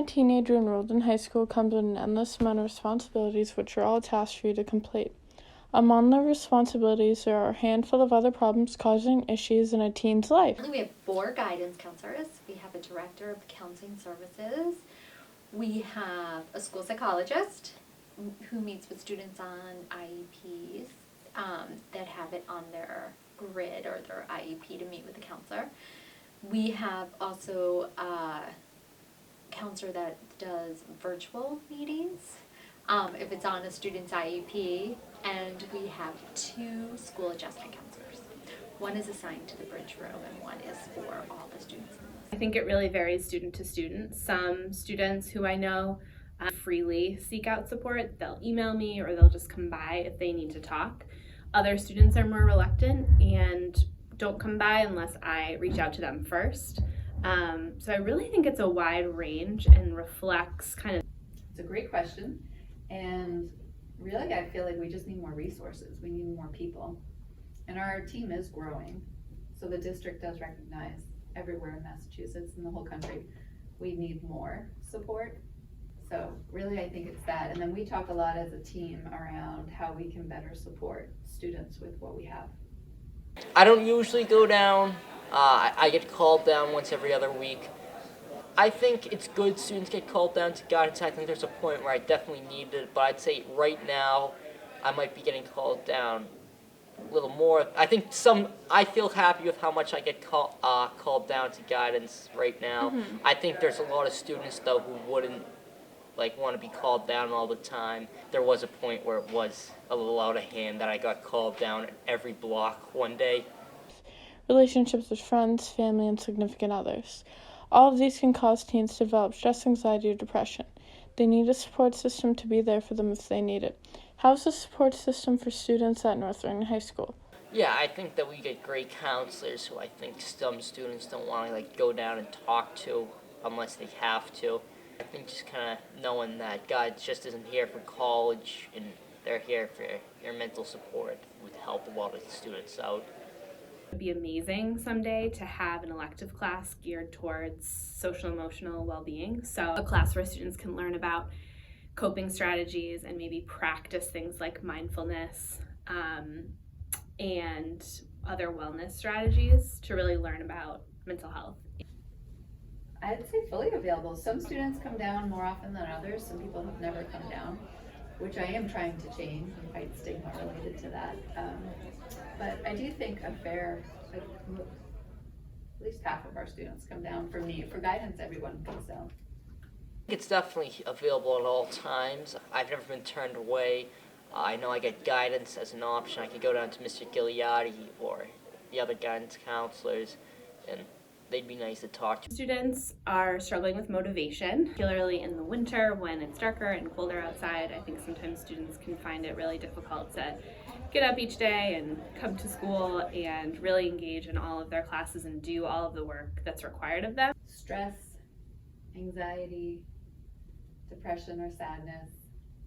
A teenager enrolled in high school comes with an endless amount of responsibilities which are all tasks for you to complete. Among the responsibilities, there are a handful of other problems causing issues in a teen's life. We have 4 guidance counselors. We have a director of counseling services. We have a school psychologist who meets with students on IEPs that have it on their grid or their IEP to meet with the counselor. We have also a counselor that does virtual meetings if it's on a student's IEP, and we have 2 school adjustment counselors. One is assigned to the bridge room and one is for all the students. I think it really varies student to student. Some students who I know freely seek out support. They'll email me or they'll just come by if they need to talk. Other students are more reluctant and don't come by unless I reach out to them first. So I really think it's a wide range and reflects kind of. It's a great question, and really I feel like we just need more resources. We need more people, and our team is growing, so the district does recognize everywhere in Massachusetts and the whole country we need more support. So really I think it's that, and then we talk a lot as a team around how we can better support students with what we have. I don't usually go down. I get called down once every other week. I think it's good students get called down to guidance. I think there's a point where I definitely need it, but I'd say right now I might be getting called down a little more. I feel happy with how much I get called down to guidance right now. Mm-hmm. I think there's a lot of students though who wouldn't want to be called down all the time. There was a point where it was a little out of hand that I got called down at every block one day. Relationships with friends, family, and significant others. All of these can cause teens to develop stress, anxiety, or depression. They need a support system to be there for them if they need it. How's the support system for students at Northern High School? Yeah, I think that we get great counselors who I think some students don't want to go down and talk to unless they have to. I think just kind of knowing that God just isn't here for college and they're here for your mental support would help a lot of students out. It would be amazing someday to have an elective class geared towards social emotional well-being. So a class where students can learn about coping strategies and maybe practice things like mindfulness and other wellness strategies to really learn about mental health. I'd say fully available. Some students come down more often than others. Some people have never come down, which I am trying to change and fight stigma related to that. But I do think at least half of our students come down for me. For guidance, everyone comes down. It's definitely available at all times. I've never been turned away. I know I get guidance as an option. I could go down to Mr. Gigliotti or the other guidance counselors, and they'd be nice to talk to. Students are struggling with motivation, particularly in the winter when it's darker and colder outside. I think sometimes students can find it really difficult to get up each day and come to school and really engage in all of their classes and do all of the work that's required of them. Stress, anxiety, depression or sadness,